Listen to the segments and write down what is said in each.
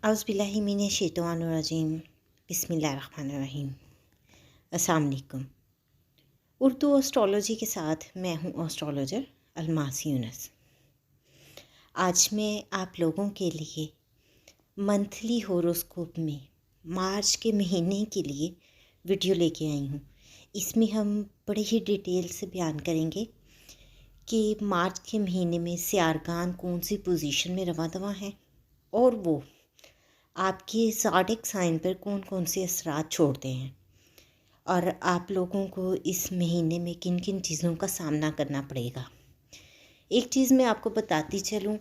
औज़ुबिल्लाहिमिनश्शैतानिर्रजीम बिस्मिल्लाहिर्रहमानिर्रहीम। अस्सलाम वालेकुम। उर्दू एस्ट्रोलॉजी के साथ मैं हूँ एस्ट्रोलॉजर अलमास यूनुस। आज मैं आप लोगों के लिए मंथली होरोस्कोप में मार्च के महीने के लिए वीडियो लेके आई हूँ। इसमें हम बड़े ही डिटेल से बयान करेंगे कि मार्च के महीने में सियारगान कौन सी पोजीशन में रवा दवा है और वो आपके ज़ोडिएक साइन पर कौन कौन से असरात छोड़ते हैं और आप लोगों को इस महीने में किन किन चीज़ों का सामना करना पड़ेगा। एक चीज़ मैं आपको बताती चलूँ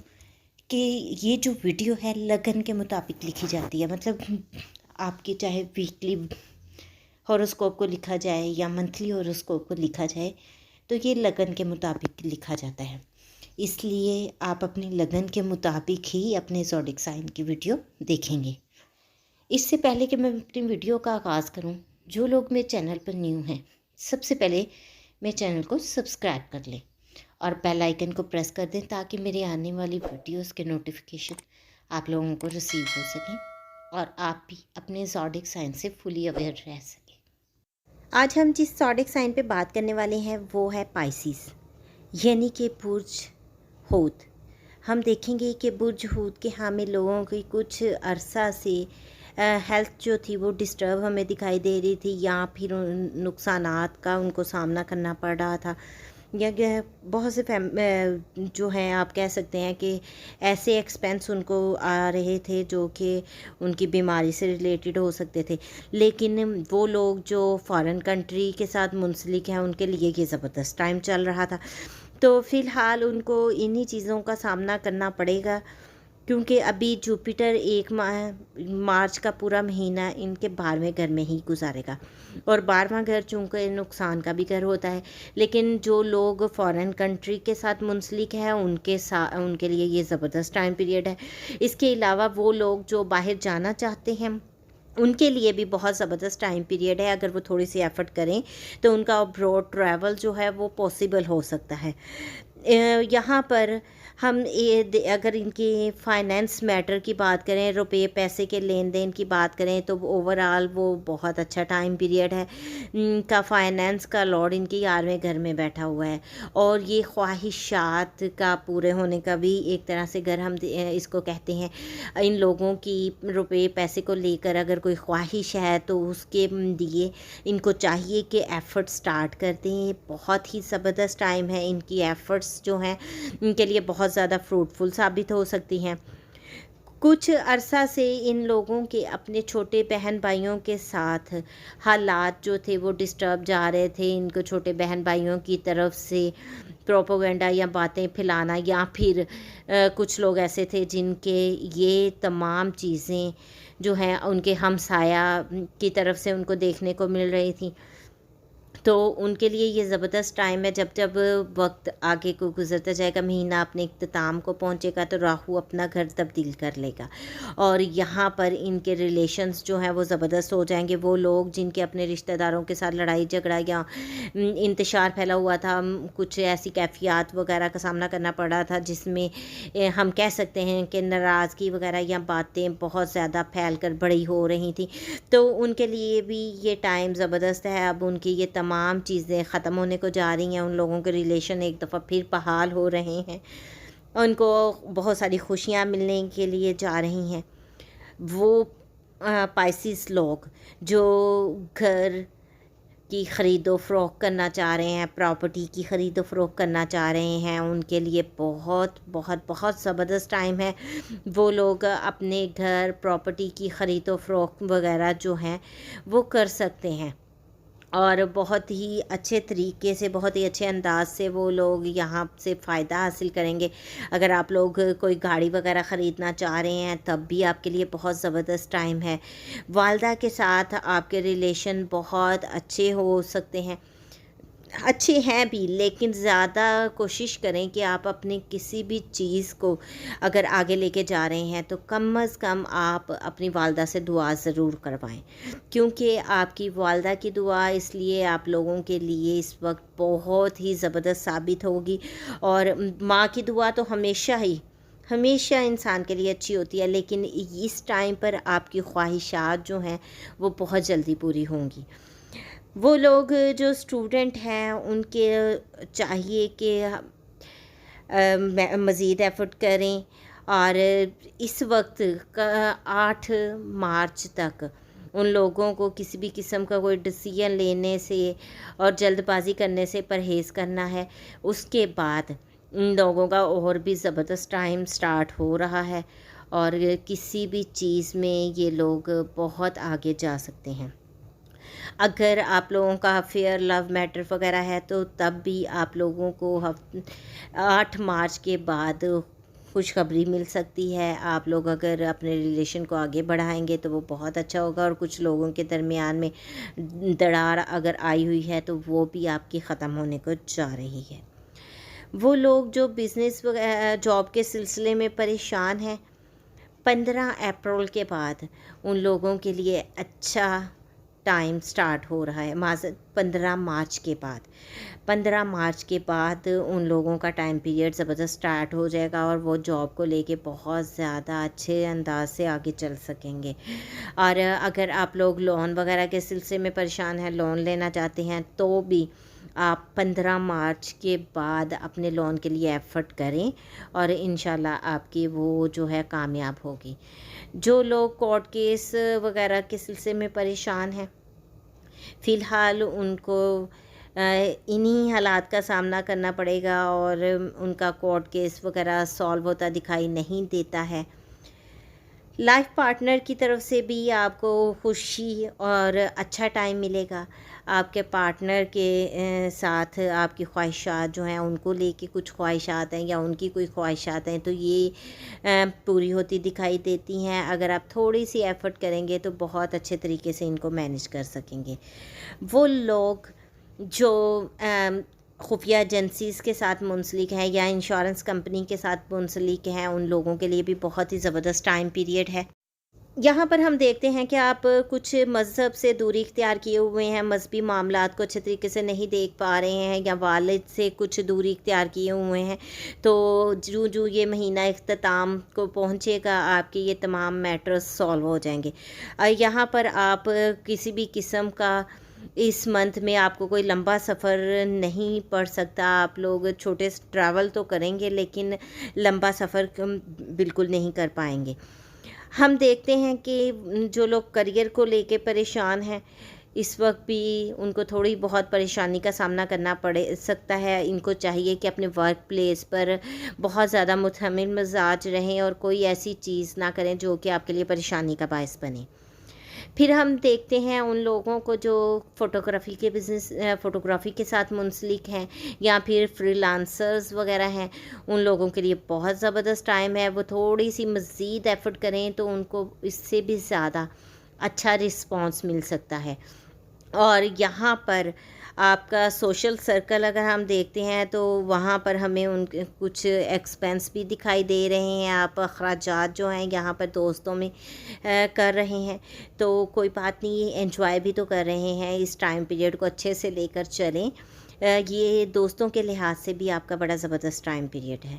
कि ये जो वीडियो है लगन के मुताबिक लिखी जाती है। मतलब आपके चाहे वीकली हॉरोस्कोप को लिखा जाए या मंथली हॉरोस्कोप को लिखा जाए तो ये लगन के मुताबिक लिखा जाता है। इसलिए आप अपनी लगन के मुताबिक ही अपने ज़ोडिएक साइन की वीडियो देखेंगे। इससे पहले कि मैं अपनी वीडियो का आगाज़ करूं, जो लोग मेरे चैनल पर न्यू हैं सबसे पहले मेरे चैनल को सब्सक्राइब कर लें और बेल आइकन को प्रेस कर दें ताकि मेरे आने वाली वीडियोस के नोटिफिकेशन आप लोगों को रिसीव हो सकें और आप भी अपने ज़ोडिएक साइन से फुली अवेयर रह सकें। आज हम जिस ज़ोडिएक साइन पे बात करने वाले हैं वो है पाइसिस यानी कि बुर्ज हूत। हम देखेंगे कि बुर्ज हूत के हामिल लोगों की कुछ अरसा से हेल्थ जो थी वो डिस्टर्ब हमें दिखाई दे रही थी या फिर नुकसानात का उनको सामना करना पड़ रहा था या बहुत से जो हैं आप कह सकते हैं कि ऐसे एक्सपेंस उनको आ रहे थे जो कि उनकी बीमारी से रिलेटेड हो सकते थे। लेकिन वो लोग जो फॉरेन कंट्री के साथ मुंसलिक हैं उनके लिए ये ज़बरदस्त टाइम चल रहा था। तो फ़िलहाल उनको इन्हीं चीज़ों का सामना करना पड़ेगा क्योंकि अभी जुपिटर मार्च का पूरा महीना इनके 12वें घर में ही गुजारेगा और 12वां घर चूँकि नुकसान का भी घर होता है। लेकिन जो लोग फॉरेन कंट्री के साथ मुंसलिक हैं उनके लिए ये ज़बरदस्त टाइम पीरियड है। इसके अलावा वो लोग जो बाहर जाना चाहते हैं उनके लिए भी बहुत ज़बरदस्त टाइम पीरियड है। अगर वो थोड़ी सी एफ़र्ट करें तो उनका अब्रॉड ट्रैवल जो है वो पॉसिबल हो सकता है। यहाँ पर हम अगर इनकी फ़ाइनेंस मैटर की बात करें, रुपये पैसे के लेन देन की बात करें तो ओवरऑल वो बहुत अच्छा टाइम पीरियड है। इनका फ़ाइनेंस का लॉर्ड इनके 11वें घर में बैठा हुआ है और ये ख्वाहिशात का पूरे होने का भी एक तरह से घर हम इसको कहते हैं। इन लोगों की रुपये पैसे को लेकर अगर कोई ख्वाहिश है तो उसके लिए इनको चाहिए कि एफ़र्ट स्टार्ट कर दें। बहुत ही ज़बरदस्त टाइम है। इनकी एफ़र्ट्स जो हैं इनके लिए बहुत ज़्यादा फ्रूटफुल साबित हो सकती हैं। कुछ अरसा से इन लोगों के अपने छोटे बहन भाइयों के साथ हालात जो थे वो डिस्टर्ब जा रहे थे। इनको छोटे बहन भाइयों की तरफ से प्रोपोगंडा या बातें फैलाना या फिर कुछ लोग ऐसे थे जिनके ये तमाम चीज़ें जो हैं उनके हमसाया की तरफ से उनको देखने को मिल रही थी। तो उनके लिए ये ज़बरदस्त टाइम है। जब जब वक्त आगे को गुज़रता जाएगा, महीना अपने इख्तिताम को पहुंचेगा तो राहु अपना घर तब्दील कर लेगा और यहाँ पर इनके रिलेशंस जो हैं वो ज़बरदस्त हो जाएंगे। वो लोग जिनके अपने रिश्तेदारों के साथ लड़ाई झगड़ा या इंतशार फैला हुआ था, कुछ ऐसी कैफियत वगैरह का सामना करना पड़ रहा था जिसमें हम कह सकते हैं कि नाराज़गी वगैरह या बातें बहुत ज़्यादा फैल कर बड़ी हो रही थी, तो उनके लिए भी ये टाइम ज़बरदस्त है। अब उनकी ये तमाम चीज़ें ख़त्म होने को जा रही हैं। उन लोगों के रिलेशन एक दफ़ा फिर बहाल हो रहे हैं। उनको बहुत सारी खुशियाँ मिलने के लिए जा रही हैं। वो पाइसिस लोग जो घर की ख़रीदो फ़रोख्त करना चाह रहे हैं, प्रॉपर्टी की ख़रीदो फ़रोख्त करना चाह रहे हैं, उनके लिए बहुत बहुत बहुत ज़बरदस्त टाइम है। वो लोग अपने घर प्रॉपर्टी की ख़रीदो फ़रोख्त वगैरह जो हैं वो कर सकते हैं और बहुत ही अच्छे तरीके से, बहुत ही अच्छे अंदाज से वो लोग यहाँ से फ़ायदा हासिल करेंगे। अगर आप लोग कोई गाड़ी वगैरह ख़रीदना चाह रहे हैं तब भी आपके लिए बहुत ज़बरदस्त टाइम है। वालदा के साथ आपके रिलेशन बहुत अच्छे हो सकते हैं, अच्छे हैं भी, लेकिन ज़्यादा कोशिश करें कि आप अपनी किसी भी चीज़ को अगर आगे लेके जा रहे हैं तो कम अज़ कम आप अपनी वालदा से दुआ ज़रूर करवाएं, क्योंकि आपकी वालदा की दुआ इसलिए आप लोगों के लिए इस वक्त बहुत ही ज़बरदस्त साबित होगी। और माँ की दुआ तो हमेशा ही ہمیشہ انسان کے لیے اچھی ہوتی ہے، لیکن اس ٹائم پر آپ کی خواہشات جو ہیں وہ بہت جلدی پوری ہوں گی۔ وہ لوگ جو اسٹوڈنٹ ہیں ان کے چاہیے کہ مزید ایفرٹ کریں، اور اس وقت 8 مارچ تک ان لوگوں کو کسی بھی قسم کا کوئی ڈیسیژن لینے سے اور جلد بازی کرنے سے پرہیز کرنا ہے۔ اس کے بعد ان لوگوں کا اور بھی زبردست ٹائم سٹارٹ ہو رہا ہے، اور کسی بھی چیز میں یہ لوگ بہت آگے جا سکتے ہیں۔ اگر آپ لوگوں کا افیئر لو میٹر وغیرہ ہے تو تب بھی آپ لوگوں کو 8 مارچ کے بعد خوشخبری مل سکتی ہے۔ آپ لوگ اگر اپنے ریلیشن کو آگے بڑھائیں گے تو وہ بہت اچھا ہوگا، اور کچھ لوگوں کے درمیان میں دراڑ اگر آئی ہوئی ہے تو وہ بھی آپ کی ختم ہونے کو جا رہی ہے۔ وہ لوگ جو بزنس جاب کے سلسلے میں پریشان ہیں، 15 اپریل کے بعد ان لوگوں کے لیے اچھا ٹائم سٹارٹ ہو رہا ہے۔ 15 مارچ کے بعد 15 مارچ کے بعد ان لوگوں کا ٹائم پیریڈ زبردست سٹارٹ ہو جائے گا، اور وہ جاب کو لے کے بہت زیادہ اچھے انداز سے آگے چل سکیں گے۔ اور اگر آپ لوگ لون وغیرہ کے سلسلے میں پریشان ہیں، لون لینا چاہتے ہیں، تو بھی آپ 15 مارچ کے بعد اپنے لون کے لیے ایفرٹ کریں، اور انشاءاللہ آپ کی وہ جو ہے کامیاب ہوگی۔ جو لوگ کورٹ کیس وغیرہ کے سلسلے میں پریشان ہیں، فی الحال ان کو انہی حالات کا سامنا کرنا پڑے گا، اور ان کا کورٹ کیس وغیرہ سالو ہوتا دکھائی نہیں دیتا ہے۔ لائف پارٹنر کی طرف سے بھی آپ کو خوشی اور اچھا ٹائم ملے گا۔ آپ کے پارٹنر کے ساتھ آپ کی خواہشات جو ہیں، ان کو لے کے کچھ خواہشات ہیں یا ان کی کوئی خواہشات ہیں تو یہ پوری ہوتی دکھائی دیتی ہیں۔ اگر آپ تھوڑی سی ایفرٹ کریں گے تو بہت اچھے طریقے سے ان کو مینیج کر سکیں گے۔ وہ لوگ جو خفیہ ایجنسیز کے ساتھ منسلک ہیں یا انشورنس کمپنی کے ساتھ منسلک ہیں، ان لوگوں کے لیے بھی بہت ہی زبردست ٹائم پیریڈ ہے۔ یہاں پر ہم دیکھتے ہیں کہ آپ کچھ مذہب سے دوری اختیار کیے ہوئے ہیں، مذہبی معاملات کو اچھے طریقے سے نہیں دیکھ پا رہے ہیں، یا والد سے کچھ دوری اختیار کیے ہوئے ہیں، تو جو یہ مہینہ اختتام کو پہنچے گا آپ کے یہ تمام میٹرز سالو ہو جائیں گے۔ یہاں پر آپ کسی بھی قسم کا اس منتھ میں آپ کو کوئی لمبا سفر نہیں پڑ سکتا۔ آپ لوگ چھوٹے ٹریول تو کریں گے، لیکن لمبا سفر بالکل نہیں کر پائیں گے۔ ہم دیکھتے ہیں کہ جو لوگ کریئر کو لے کے پریشان ہیں، اس وقت بھی ان کو تھوڑی بہت پریشانی کا سامنا کرنا پڑ سکتا ہے۔ ان کو چاہیے کہ اپنے ورک پلیس پر بہت زیادہ مطمئن مزاج رہیں، اور کوئی ایسی چیز نہ کریں جو کہ آپ کے لیے پریشانی کا باعث بنے۔ پھر ہم دیکھتے ہیں ان لوگوں کو جو فوٹوگرافی کے ساتھ منسلک ہیں، یا پھر فری لانسرز وغیرہ ہیں، ان لوگوں کے لیے بہت زبردست ٹائم ہے۔ وہ تھوڑی سی مزید ایفرٹ کریں تو ان کو اس سے بھی زیادہ اچھا رسپانس مل سکتا ہے۔ اور یہاں پر آپ کا سوشل سرکل اگر ہم دیکھتے ہیں تو وہاں پر ہمیں ان کے کچھ ایکسپینس بھی دکھائی دے رہے ہیں۔ آپ اخراجات جو ہیں یہاں پر دوستوں میں کر رہے ہیں، تو کوئی بات نہیں، انجوائے بھی تو کر رہے ہیں۔ اس ٹائم پیریڈ کو اچھے سے لے کر چلیں۔ یہ دوستوں کے لحاظ سے بھی آپ کا بڑا زبردست ٹائم پیریڈ ہے۔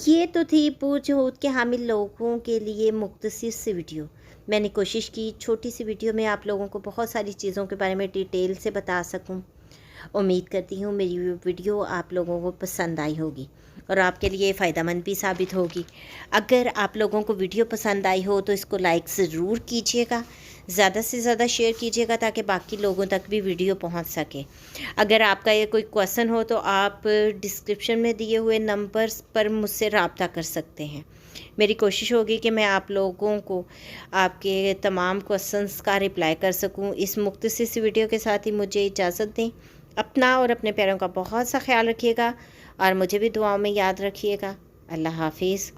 یہ تو تھی پرجہود کے حامل لوگوں کے لیے مختصر سی ویڈیو۔ میں نے کوشش کی چھوٹی سی ویڈیو میں آپ لوگوں کو بہت ساری چیزوں کے بارے میں ڈیٹیل سے بتا سکوں۔ امید کرتی ہوں میری ویڈیو آپ لوگوں کو پسند آئی ہوگی، اور آپ کے لیے فائدہ مند بھی ثابت ہوگی۔ اگر آپ لوگوں کو ویڈیو پسند آئی ہو تو اس کو لائک ضرور کیجیے گا، زیادہ سے زیادہ شیئر کیجیے گا تاکہ باقی لوگوں تک بھی ویڈیو پہنچ سکے۔ اگر آپ کا یہ کوئی کویسچن ہو تو آپ ڈسکرپشن میں دیے ہوئے نمبرز پر مجھ سے رابطہ کر سکتے ہیں۔ میری کوشش ہوگی کہ میں آپ لوگوں کو آپ کے تمام کویسچنز کا رپلائی کر سکوں۔ اس مختصر سی ویڈیو کے ساتھ ہی مجھے اجازت دیں۔ اپنا اور اپنے پیاروں کا بہت سا خیال رکھیے گا، اور مجھے بھی دعاؤں میں یاد رکھیے گا۔ اللہ حافظ۔